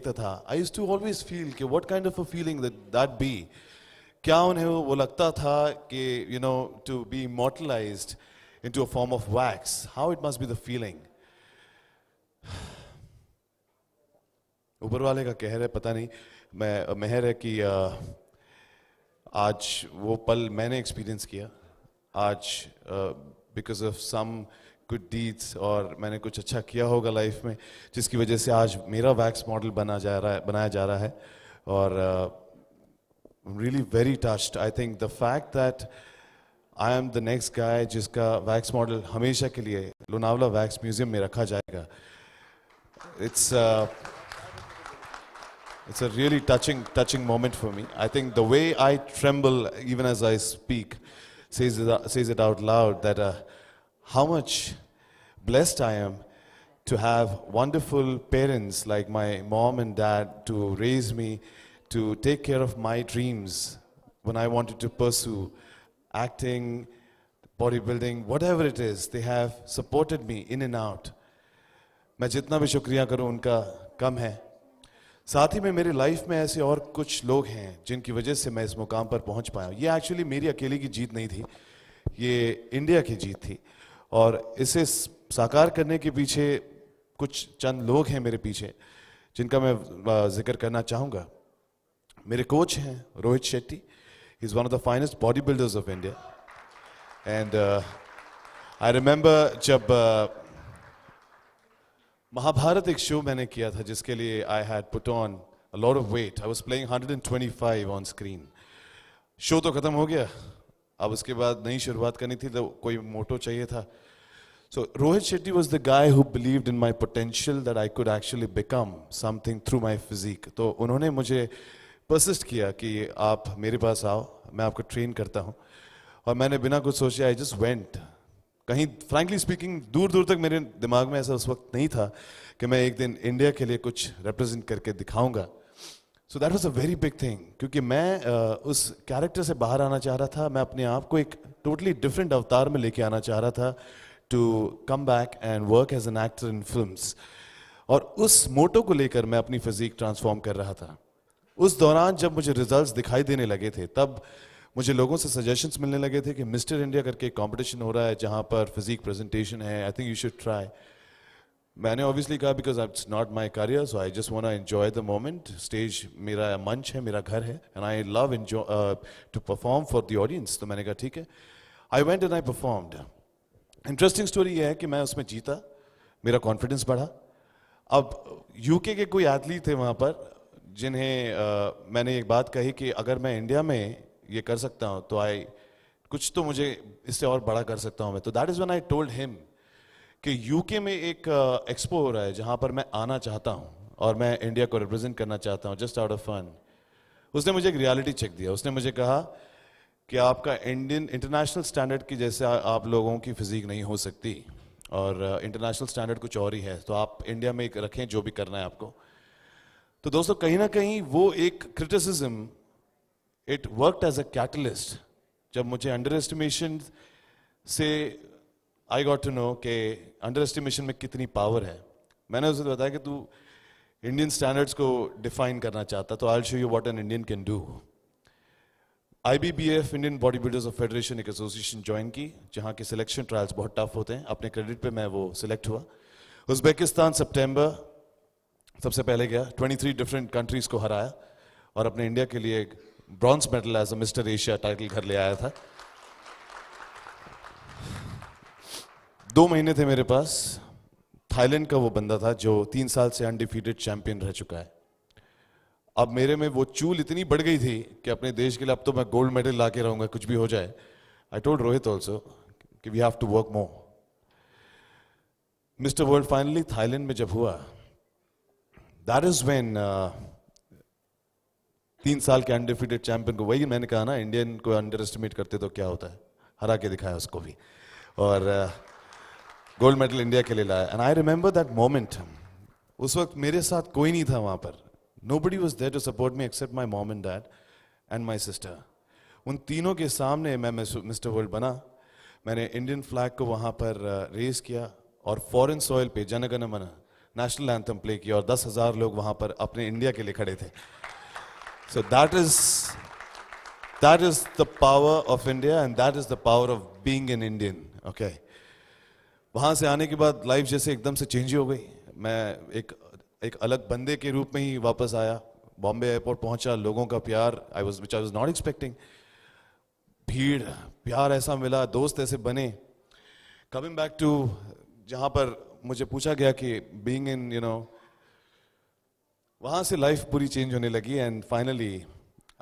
देखता था, I used to always feel कि what kind of a feeling that be, क्या उन्हें वो लगता था कि you know to be immortalized into a form of wax, how it must be the feeling. ऊपर वाले का कहर है, पता नहीं, मैं मेहर है कि आज वो पल मैंने एक्सपीरियंस किया. आज because of some good deeds, और मैंने कुछ अच्छा किया होगा लाइफ में, जिसकी वजह से आज मेरा वैक्स मॉडल बनाया जा रहा है. और I'm really very touched. I think the fact that I am the next guy जिसका वैक्स मॉडल हमेशा के लिए लोनावला वैक्स म्यूजियम में रखा जाएगा, it's a really touching moment for me. I think the way I tremble even as I speak says it out loud that how much blessed I am to have wonderful parents like my mom and dad to raise me, to take care of my dreams when I wanted to pursue acting, bodybuilding, whatever it is. They have supported me in and out. मैं जितना भी शुक्रिया करूं उनका कम है. साथ ही में मेरी लाइफ में ऐसे और कुछ लोग हैं जिनकी वजह से मैं इस मुकाम पर पहुंच पाया. ये एक्चुअली मेरी अकेले की जीत नहीं थी, ये इंडिया की जीत थी. और इसे साकार करने के पीछे कुछ चंद लोग हैं मेरे पीछे, जिनका मैं जिक्र करना चाहूँगा. मेरे कोच हैं Rohit Shetty. He is one of the finest body builders of India. And I remember जब महाभारत एक शो मैंने किया था जिसके लिए I had put on a lot of weight. I was playing 125 on screen. Show तो खत्म हो गया, अब उसके बाद नई शुरुआत करनी थी तो कोई मोटो चाहिए था. So Rohit Shetty was the guy who believed in my potential that I could actually become something through my physique. तो उन्होंने मुझे persist किया कि आप मेरे पास आओ, मैं आपको ट्रेन करता हूँ. और मैंने बिना कुछ सोचे I just went. कहीं frankly speaking दूर दूर तक मेरे दिमाग में ऐसा उस वक्त नहीं था कि मैं एक दिन इंडिया के लिए कुछ represent करके दिखाऊंगा. So that was a very big thing, क्योंकि मैं उस कैरेक्टर से बाहर आना चाह रहा था. मैं अपने आप को एक totally different अवतार में लेके आना चाह रहा था, to come back and work as an actor in films. और उस मोटो को लेकर मैं अपनी फिजिक ट्रांसफॉर्म कर रहा था. उस दौरान जब मुझे रिजल्ट्स दिखाई देने लगे थे, तब मुझे लोगों से सजेशंस मिलने लगे थे कि मिस्टर इंडिया करके एक कंपटीशन हो रहा है जहां पर फिजिक प्रेजेंटेशन है, I think you should try. मैंने ऑब्वियसली कहा because it's not my career, so I just want to enjoy the moment. Stage मेरा मंच है, मेरा घर है, and I love to perform for the audience. तो मैंने कहा ठीक है. I went and I performed. Interesting story ये है कि मैं उसमें जीता, मेरा कॉन्फिडेंस बढ़ा. अब यूके के कोई एथलीट थे वहाँ पर जिन्हें मैंने एक बात कही कि अगर मैं इंडिया में ये कर सकता हूँ तो कुछ तो मुझे इससे और बड़ा कर सकता हूँ मैं. तो that is when I told him कि यूके में एक एक्सपो हो रहा है जहाँ पर मैं आना चाहता हूँ और मैं इंडिया को रिप्रेजेंट करना चाहता हूँ जस्ट आउट ऑफ फन. उसने मुझे एक रियलिटी चेक दिया. उसने मुझे कहा कि आपका इंडियन इंटरनेशनल स्टैंडर्ड की जैसे आप लोगों की फिजिक नहीं हो सकती, और इंटरनेशनल स्टैंडर्ड कुछ और ही है, तो आप इंडिया में रखें जो भी करना है आपको. तो दोस्तों कहीं ना कहीं वो एक criticism, it worked as a catalyst. जब मुझे अंडर एस्टिमेशन से आई गॉट टू नो कि अंडर एस्टिमेशन में कितनी पावर है, मैंने उसे बताया कि तू इंडियन स्टैंडर्ड्स को डिफाइन करना चाहता तो I will show you what an Indian can do. IBBF Indian body builders of federation एक एसोसिएशन ज्वाइन की, जहाँ के सिलेक्शन ट्रायल्स बहुत टफ होते हैं. अपने क्रेडिट पे मैं वो सिलेक्ट हुआ. उज़्बेकिस्तान सितंबर सबसे पहले गया, 23 डिफरेंट कंट्रीज को हराया और अपने इंडिया के लिए एक bronze medal as a mister Asia title घर ले आया था. 2 महीने थे मेरे पास. थाईलैंड का वो बंदा था जो 3 साल से अनडिफीटेड चैंपियन रह चुका है. अब मेरे में वो चूल इतनी बढ़ गई थी कि अपने देश के लिए अब तो मैं गोल्ड मेडल ला के रहूंगा कुछ भी हो जाए. आई टोल्ड रोहित ऑल्सो कि we have to work more. Mister world finally Thailand में जब हुआ, दैट इज व्हेन 3 साल के अनडिफीटेड चैंपियन को, वही मैंने कहा ना, इंडियन को अंडर एस्टिमेट करते तो क्या होता है, हरा के दिखाया उसको भी और गोल्ड मेडल इंडिया के लिए लाया. And I remember that moment. उस वक्त मेरे साथ कोई नहीं था वहां पर. Nobody was there to support me except my mom and dad and my sister. उन तीनों के सामने मैं मिस्टर वर्ल्ड बना. मैंने इंडियन फ्लैग को वहाँ पर रेज किया और फॉरेन सॉइल पे जन गण मन नेशनल एंथम प्ले किया और 10,000 लोग वहां पर अपने इंडिया के लिए खड़े थे. So that is the power of India and that is the power of being an Indian. Okay. वहां से आने के बाद लाइफ जैसे एकदम से चेंज हो गई. मैं एक अलग बंदे के रूप में ही वापस आया. बॉम्बे एयरपोर्ट पहुंचा, लोगों का प्यार which I was not expecting. भीड़, प्यार ऐसा मिला, दोस्त ऐसे बने. Coming back to जहां पर मुझे पूछा गया कि being in, वहां से लाइफ पूरी चेंज होने लगी एंड फाइनली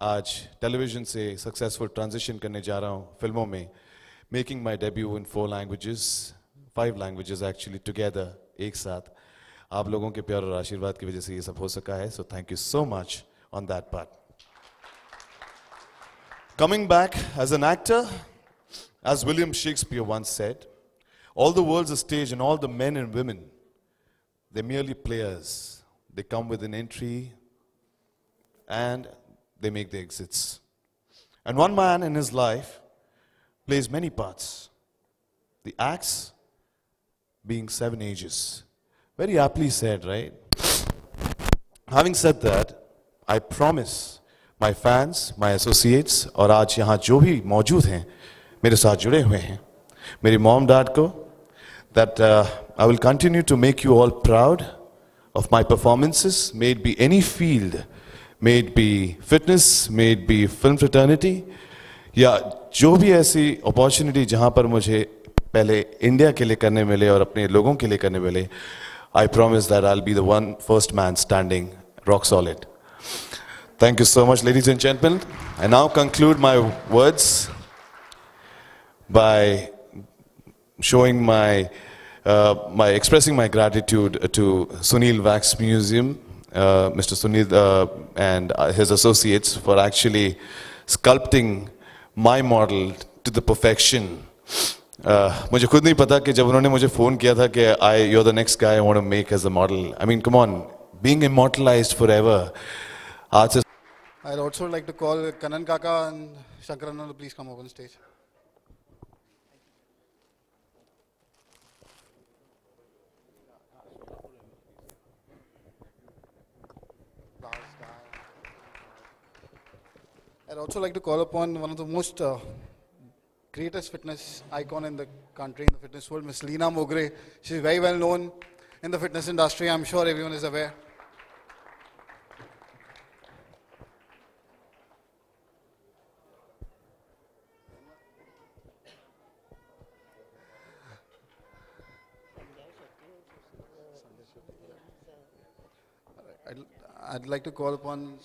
आज टेलीविजन से सक्सेसफुल ट्रांजिशन करने जा रहा हूं फिल्मों में. Making my debut in 4 languages, 5 languages actually together, एक साथ. आप लोगों के प्यार और आशीर्वाद की वजह से ये सब हो सका है. So thank you so much on that part. Coming back as an actor, as William Shakespeare once said, all the world's a stage and all the men and women, they're merely players. They come with an entry and they make the exits. And one man in his life plays many parts. The acts being 7 ages. Very aptly said, right? Having said that, I promise my fans, my associates, और आज यहाँ जो भी मौजूद हैं, मेरे साथ जुड़े हुए हैं, मेरी mom dad को, that I will continue to make you all proud of my performances, may it be any field, may it be fitness, may it be film fraternity, या जो भी ऐसी opportunity जहाँ पर मुझे पहले इंडिया के लिए करने मिले और अपने लोगों के लिए करने मिले, I promise that I'll be the first man standing rock solid. Thank you so much, ladies and gentlemen. I now conclude my words by showing expressing my gratitude to Sunil Wax Museum, Mr. Sunil and his associates for actually sculpting my model to the perfection. मुझे खुद नहीं पता कि जब उन्होंने मुझे phone किया था कि you're the next guy I want to make as a model. I mean, come on, being immortalized forever. आज से I'd also like to call Kanan Kaka and Shankaran to please come over on stage. I'd also like to call upon one of the most greatest fitness icon in the country, in the fitness world, Miss Leena Mogre. She's very well known in the fitness industry. I'm sure everyone is aware. I'd like to call upon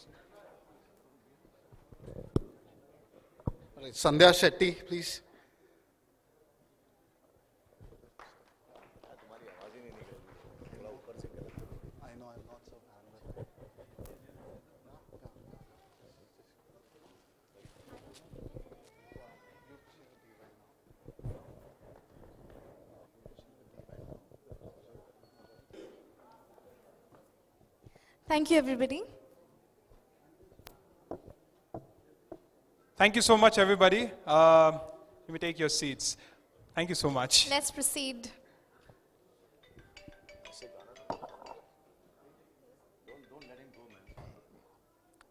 Sandhya Shetty, please. I know I'm not so bad. Thank you, everybody. Thank you so much, everybody. You may take your seats. Thank you so much. Let's proceed.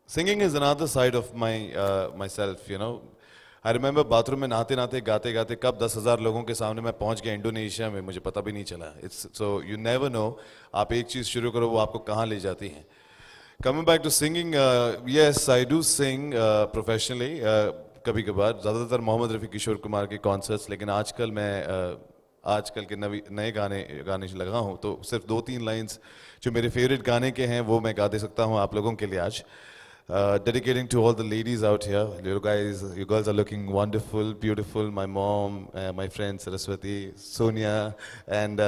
Singing is another side of myself, I remember bathroom में नहाते नहाते गाते गाते कब 10,000 लोगों के सामने मैं पहुंच गया इंडोनेशिया में, मुझे पता भी नहीं चला. So you never know, आप एक चीज शुरू करो वो आपको कहाँ ले जाती है. Coming back to singing, yes, I do sing professionally. कभी कभार ज़्यादातर मोहम्मद रफ़ी किशोर कुमार के कॉन्सर्ट्स, लेकिन आजकल मैं आजकल के नए गाने लगा हूँ, तो सिर्फ 2-3 लाइंस जो मेरे फेवरेट गाने के हैं वो मैं गा दे सकता हूँ आप लोगों के लिए आज. Dedicating to all the ladies out here. You girls are looking wonderful, beautiful. My mom, my friend Saraswati, Sonia, and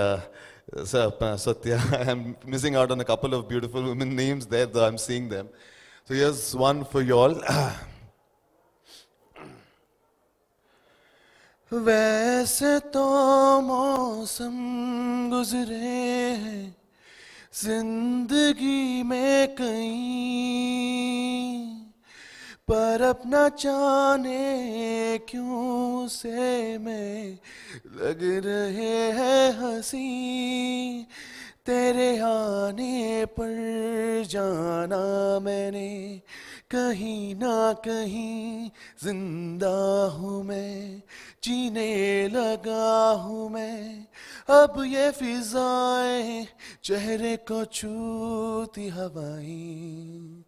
Satya. I'm missing out on a couple of beautiful women names there, though I'm seeing them. So here's one for you all. वैसे तो मौसम गुजरे हैं जिंदगी में कहीं, पर अपना जाने क्यों से मैं लग रहे हैं हंसी. तेरे आने पर जाना मैंने कहीं ना कहीं जिंदा हूँ मैं जीने लगा हूँ मैं अब ये फिजाएं चेहरे को छूती हवाएं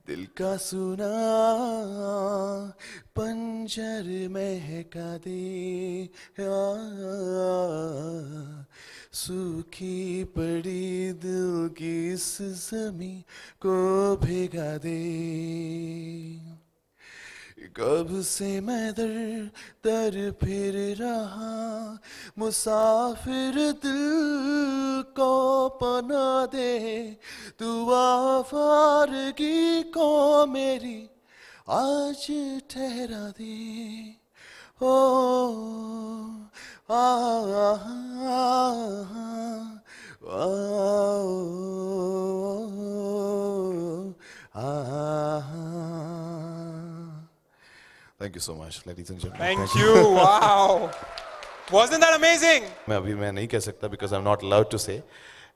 दिल का सुना पंजर महका दे सूखी पड़ी दिल की इस ज़मीं को भिगा दे कब से मैं दर दर फिर रहा मुसाफिर दिल को पना दे तू आवारगी को मेरी आज ठहरा दे ओ आ Thank you so much, ladies and gentlemen. Thank you. Wow. Wasn't that amazing? मैं नहीं कह सकता because I'm not allowed to say.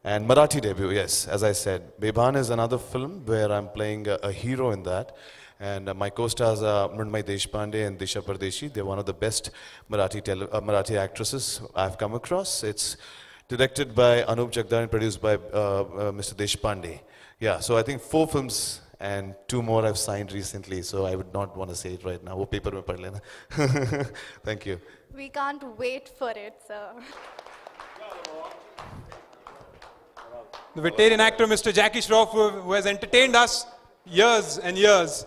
And Marathi debut, yes, as I said. Bebhan is another film where I'm playing a hero in that. And my co-stars are Mrunmayee Deshpande and Disha Pardeshi. They're one of the best Marathi actresses I've come across. It's directed by Anup Jagdar and produced by Mr. Deshpande. Yeah, so I think 4 films and 2 more I've signed recently, so I would not want to say it right now. वो paper में पढ़ लेना. Thank you. We can't wait for it, sir. The veteran actor, Mr. Jackie Shroff, who has entertained us years and years.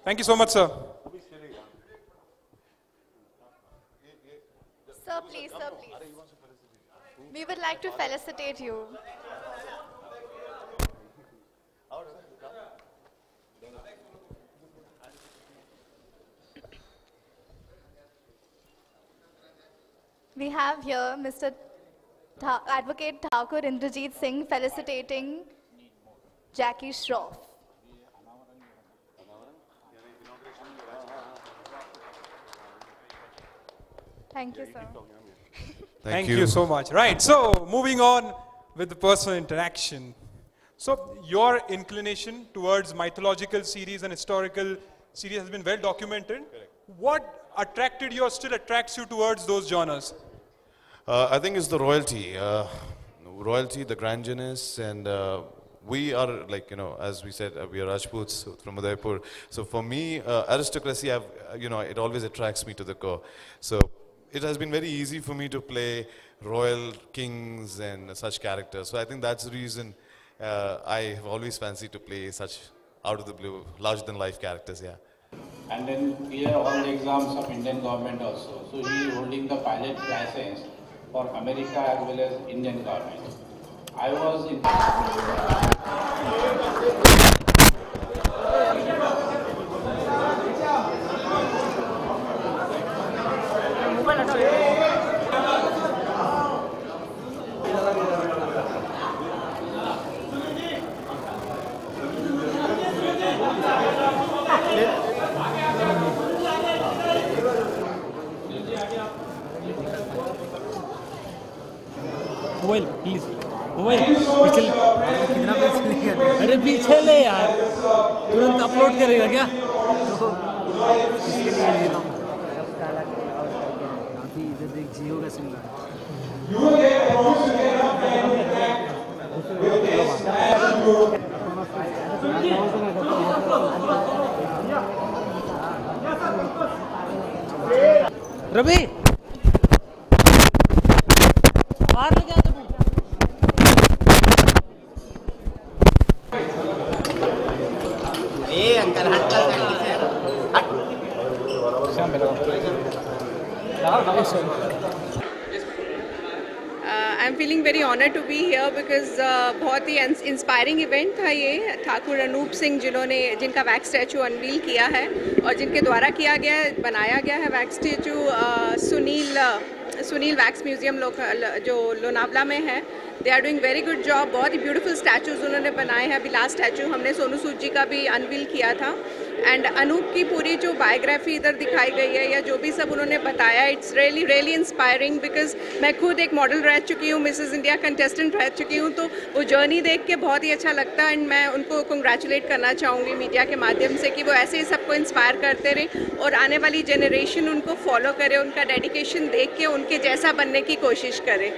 Thank you so much, sir. Sir, please, sir, please. We would like to felicitate you. We have here Mr. Advocate Thakur Indrajit Singh felicitating Jackie Shroff. Thank you, sir. Thank you so much. Right, so moving on with the personal interaction. So your inclination towards mythological series and historical series has been well documented. Correct. What attracted you or still attracts you towards those genres? I think it's the royalty. Royalty, the grandness, and we are like, as we said, we are Rajputs from Udaipur. So for me, aristocracy, it always attracts me to the core. So it has been very easy for me to play royal kings and such characters. So I think that's the reason I have always fancied to play such out of the blue, larger than life characters, yeah. And then clear all the exams of Indian government also. So he is holding the pilot license for America as well as Indian government. I was in mobile please mobile पीछे कितना पैसे लेंगे अरे पीछे ले यार तुरंत upload करेगा क्या तो इसके लिए ले रहा हूँ अभी इधर देख जियो का सिम रवि बाहर ले जा अंकल हट I am feeling very honour to be here because बहुत ही इंस्पायरिंग इवेंट था ये। ठाकुर अनूप सिंह जिनका वैक्स स्टैचू अनवील किया है और जिनके द्वारा बनाया गया है wax statue Sunil wax museum जो लोनावला में है। They are doing very good job. बहुत ही ब्यूटीफुल स्टैचूज उन्होंने बनाए हैं। अभी लास्ट स्टैचू हमने सोनू सूद जी का भी अनवील किया था। एंड अनूप की पूरी जो बायोग्राफी इधर दिखाई गई है या जो भी सब उन्होंने बताया, इट्स रियली इंस्पायरिंग बिकॉज मैं खुद एक मॉडल रह चुकी हूँ, मिसेस इंडिया कंटेस्टेंट रह चुकी हूँ, तो वो जर्नी देख के बहुत ही अच्छा लगता है। एंड मैं उनको कंग्रेचुलेट करना चाहूँगी मीडिया के माध्यम से कि वो ऐसे ही सबको इंस्पायर करते रहें और आने वाली जनरेशन उनको फॉलो करे, उनका डेडिकेशन देख के उनके जैसा बनने की कोशिश करे।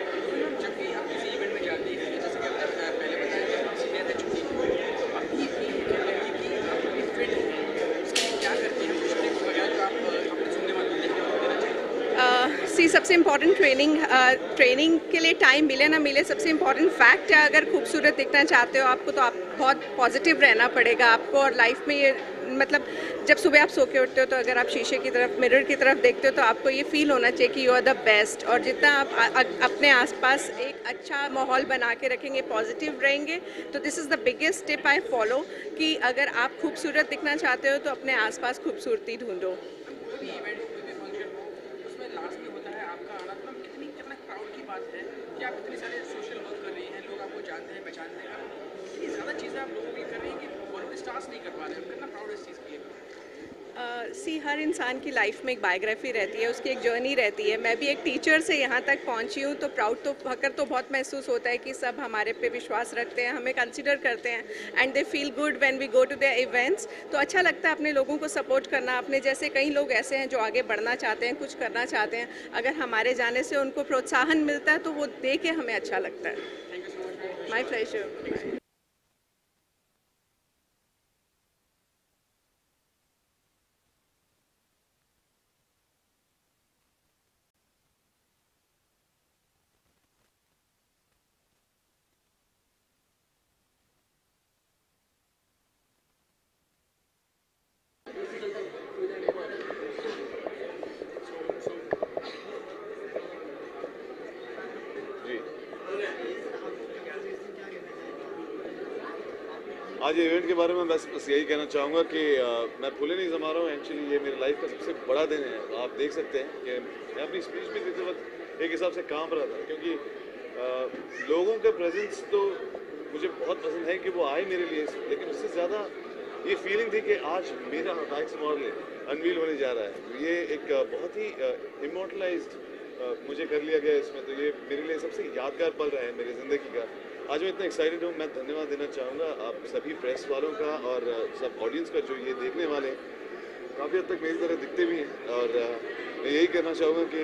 सबसे इम्पॉर्टेंट ट्रेनिंग के लिए टाइम मिले ना मिले, सबसे इम्पॉर्टेंट फैक्ट है अगर खूबसूरत दिखना चाहते हो आपको तो आप बहुत पॉजिटिव रहना पड़ेगा आपको। और लाइफ में ये मतलब जब सुबह आप सो के उठते हो तो अगर आप शीशे की तरफ, मिरर की तरफ देखते हो तो आपको ये फील होना चाहिए कि यू आर द बेस्ट। और जितना आप अपने आसपास एक अच्छा माहौल बना के रखेंगे, पॉजिटिव रहेंगे, तो this is the biggest tip I follow कि अगर आप खूबसूरत दिखना चाहते हो तो अपने आसपास खूबसूरती ढूंढो। हर इंसान की लाइफ में एक बायोग्राफी रहती है, उसकी एक जर्नी रहती है। मैं भी एक टीचर से यहाँ तक पहुँची हूँ तो प्राउड तो फकर तो बहुत महसूस होता है कि सब हमारे पे विश्वास रखते हैं, हमें कंसिडर करते हैं and they feel good when we go to their events. तो अच्छा लगता है अपने लोगों को सपोर्ट करना। अपने जैसे कई लोग ऐसे हैं जो आगे बढ़ना चाहते हैं, कुछ करना चाहते हैं, अगर हमारे जाने से उनको प्रोत्साहन मिलता है तो वो देख के हमें अच्छा लगता है। My pleasure. आज इवेंट के बारे में बस यही कहना चाहूँगा कि मैं फूले नहीं जमा रहा हूँ। एक्चुअली ये मेरी लाइफ का सबसे बड़ा दिन है। आप देख सकते हैं कि मैं अपनी स्पीच भी देते वक्त एक हिसाब से कांप रहा था, क्योंकि लोगों का प्रेजेंस तो मुझे बहुत पसंद है कि वो आए मेरे लिए, लेकिन उससे ज़्यादा ये फीलिंग थी कि आज मेरा वैक्स मॉडल अनवील होने जा रहा है। ये एक बहुत ही इमोर्टलाइज्ड मुझे कर लिया गया इसमें, तो ये मेरे लिए सबसे यादगार पल रहा है मेरी ज़िंदगी का। आज मैं इतना एक्साइटेड हूँ। मैं धन्यवाद देना चाहूँगा आप सभी प्रेस वालों का और सब ऑडियंस का जो ये देखने वाले काफ़ी हद तक मेरी तरह दिखते भी हैं। और मैं यही कहना चाहूँगा कि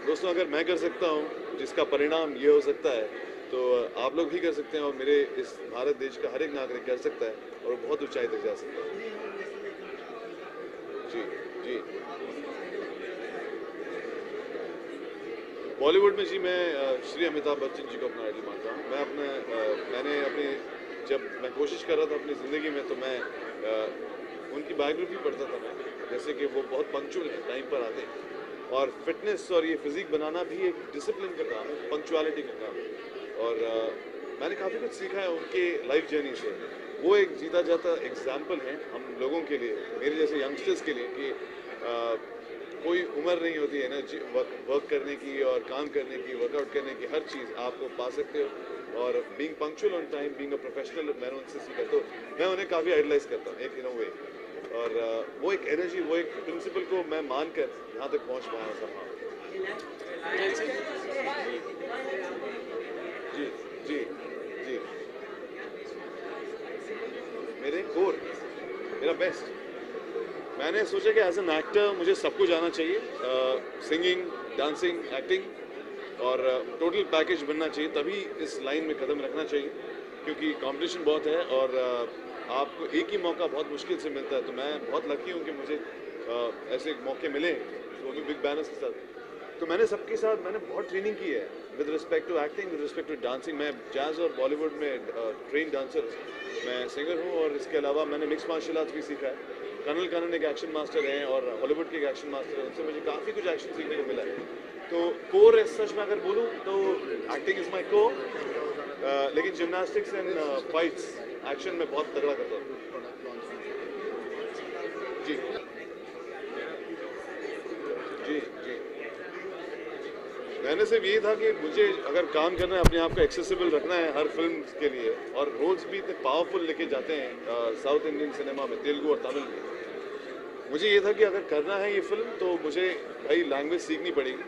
दोस्तों अगर मैं कर सकता हूँ जिसका परिणाम ये हो सकता है तो आप लोग भी कर सकते हैं, और मेरे इस भारत देश का हर एक नागरिक कर सकता है और बहुत ऊंचाई तक जा सकता है। जी जी। बॉलीवुड में जी मैं श्री अमिताभ बच्चन जी को अपना आइडल मानता हूँ। मैंने जब मैं कोशिश कर रहा था अपनी ज़िंदगी में तो मैं उनकी बायोग्राफी पढ़ता था। मैं जैसे कि वो बहुत पंक्चुअल है, टाइम पर आते हैं, और फिटनेस और ये फिजिक बनाना भी एक डिसिप्लिन का काम है, पंक्चुअलिटी का काम है। और मैंने काफ़ी कुछ सीखा है उनके लाइफ जर्नी से। वो एक जीता जाता एग्जाम्पल है हम लोगों के लिए, मेरे जैसे यंगस्टर्स के लिए, कि कोई उम्र नहीं होती है ना वर्क करने की और काम करने की, वर्कआउट करने की, हर चीज़ आपको पा सकते हो। और being punctual on time, being a professional, मैंने उनसे सीखा, तो मैं उन्हें काफ़ी आइडलाइज करता हूँ एक इन अ वे। और वो एक एनर्जी, वो एक प्रिंसिपल को मैं मानकर यहाँ तक पहुँच पाया हूँ। जी जी जी। मेरे कोर, मेरा बेस्ट, मैंने सोचा कि एज एन एक्टर मुझे सब कुछ आना चाहिए, सिंगिंग, डांसिंग, एक्टिंग, और टोटल पैकेज बनना चाहिए, तभी इस लाइन में कदम रखना चाहिए, क्योंकि कंपटीशन बहुत है और आपको एक ही मौका बहुत मुश्किल से मिलता है। तो मैं बहुत लकी हूँ कि मुझे ऐसे मौके मिले, वो भी बिग बैनर्स के साथ। तो मैंने सबके साथ मैंने बहुत ट्रेनिंग की है with respect to acting, with respect to dancing. मैं जैज़ और बॉलीवुड में ट्रेन डांसर, मैं सिंगर हूँ, और इसके अलावा मैंने मिक्स मार्शल आर्ट्स भी सीखा है। कर्नल कानन एक एक्शन मास्टर हैं और हॉलीवुड के एक एक्शन मास्टर हैं, उनसे मुझे काफ़ी कुछ एक्शन सीखने को मिला है। तो कोर सच में अगर बोलूँ तो एक्टिंग इज माई कोर, लेकिन जिम्नास्टिक्स एंड फाइट्स एक्शन में बहुत तगड़ा करता हूँ जी जी जी। मैंने सिर्फ यही था कि मुझे अगर काम करना है, अपने आप को एक्सेसिबल रखना है हर फिल्म के लिए, और रोल्स भी इतने पावरफुल लेके जाते हैं साउथ इंडियन सिनेमा में, तेलुगु और तमिल में। मुझे ये था कि अगर करना है ये फिल्म तो मुझे भाई लैंग्वेज सीखनी पड़ेगी।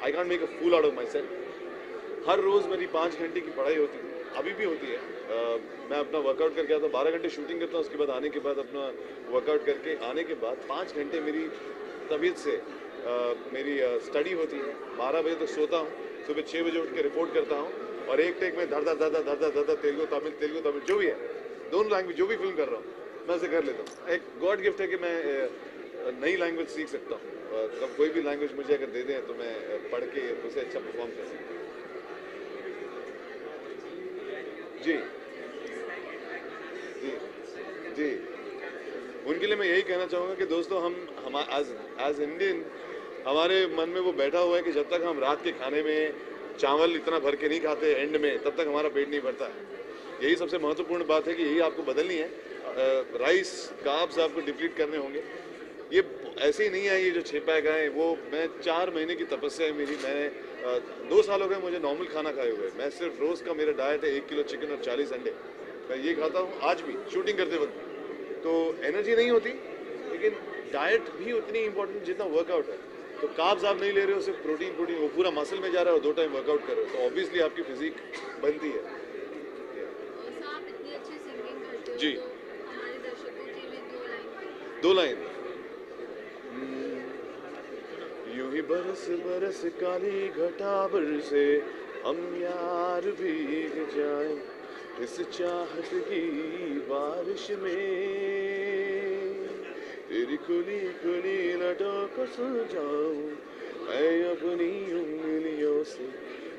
I can't make a fool out of myself. हर रोज़ मेरी 5 घंटे की पढ़ाई होती थी, अभी भी होती है। मैं अपना वर्कआउट करके आता हूँ, 12 घंटे शूटिंग करता हूँ, उसके बाद आने के बाद अपना वर्कआउट करके आने के बाद 5 घंटे मेरी तबीयत से मेरी स्टडी होती है। 12 बजे तक सोता हूँ, सुबह 6 बजे उठ के रिपोर्ट करता हूँ, और एक टेक में धर धर तेलुगु तमिल जो भी है, दोनों लैंग्वेज जो भी फिल्म कर रहा हूँ मैं उसे कर लेता हूँ। एक गॉड गिफ्ट है कि मैं नई लैंग्वेज सीख सकता हूँ। कब कोई भी लैंग्वेज मुझे अगर दे दें तो मैं पढ़ के उसे अच्छा परफॉर्म कर सकता हूँ जी जी जी। उनके लिए मैं यही कहना चाहूँगा कि दोस्तों हम एज इंडियन हमारे मन में वो बैठा हुआ है कि जब तक हम रात के खाने में चावल इतना भर के नहीं खाते एंड में, तब तक हमारा पेट नहीं भरता है। यही सबसे महत्वपूर्ण बात है कि यही आपको बदलनी है। राइस कार्ब्स आपको डिप्लीट करने होंगे। ये ऐसे ही नहीं है, ये जो 6 पैक आए वो मैं 4 महीने की तपस्या है मेरी। मैंने 2 साल हो गए मुझे नॉर्मल खाना खाए हुए। मैं सिर्फ रोज़ का मेरा डाइट है 1 किलो चिकन और 40 अंडे। मैं ये खाता हूँ आज भी शूटिंग करते वक्त। तो एनर्जी नहीं होती, लेकिन डाइट भी उतनी इंपॉर्टेंट जितना वर्कआउट है। तो कार्ब्स आप नहीं ले रहे हो, सिर्फ प्रोटीन वो पूरा मसल में जा रहा है, और 2 टाइम वर्कआउट कर रहे हो, तो ऑब्वियसली आपकी फिजिक बनती है। जी, 2 लाइन। यूं ही बरस बरस काली घटा बरसे, हम यार भीग जाएं इस चाहत की बारिश में। तेरी खुली खुली लटों को सुलझाऊं मैं अपनी उंगलियों से,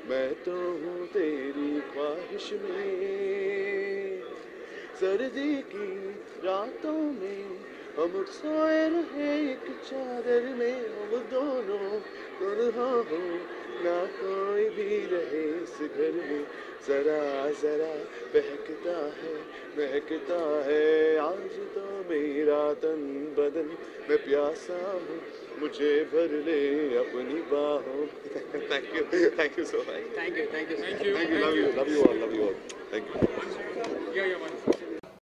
मैं तो हूँ तेरी ख्वाहिश में। सर्दी की रातों में हम सोए रहे एक चादर में, हम दोनों तन्हा हो ना कोई भी रहे इस घर में। जरा जरा महकता है आज तो मेरा तन बदन, मैं प्यासा हूँ मुझे भर ले अपनी बाहों। Thank you so much. Thank you. Love you all, thank you.